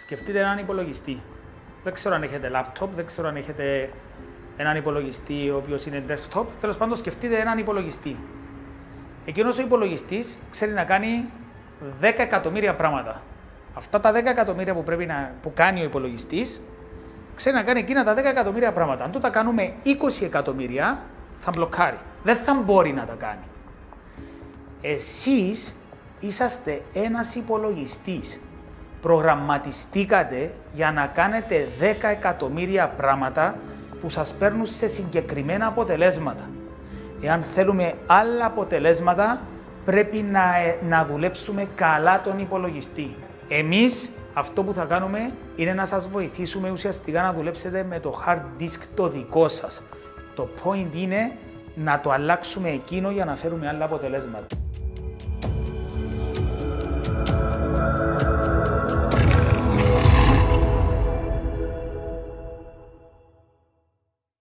Σκεφτείτε έναν υπολογιστή. Δεν ξέρω αν έχετε laptop, δεν ξέρω αν έχετε έναν υπολογιστή ο οποίος είναι desktop. Τέλος πάντων, σκεφτείτε έναν υπολογιστή. Εκείνος ο υπολογιστής ξέρει να κάνει 10 εκατομμύρια πράγματα. Αυτά τα 10 εκατομμύρια που κάνει ο υπολογιστής, ξέρει να κάνει εκείνα τα 10 εκατομμύρια πράγματα. Αν το τα κάνουμε 20 εκατομμύρια, θα μπλοκάρει. Δεν θα μπορεί να τα κάνει. Εσείς είσαστε ένας υπολογιστής. Προγραμματιστήκατε για να κάνετε 10 εκατομμύρια πράγματα που σας παίρνουν σε συγκεκριμένα αποτελέσματα. Εάν θέλουμε άλλα αποτελέσματα, πρέπει να δουλέψουμε καλά τον υπολογιστή. Εμείς αυτό που θα κάνουμε είναι να σας βοηθήσουμε ουσιαστικά να δουλέψετε με το hard disk το δικό σας. Το point είναι να το αλλάξουμε εκείνο για να φέρουμε άλλα αποτελέσματα.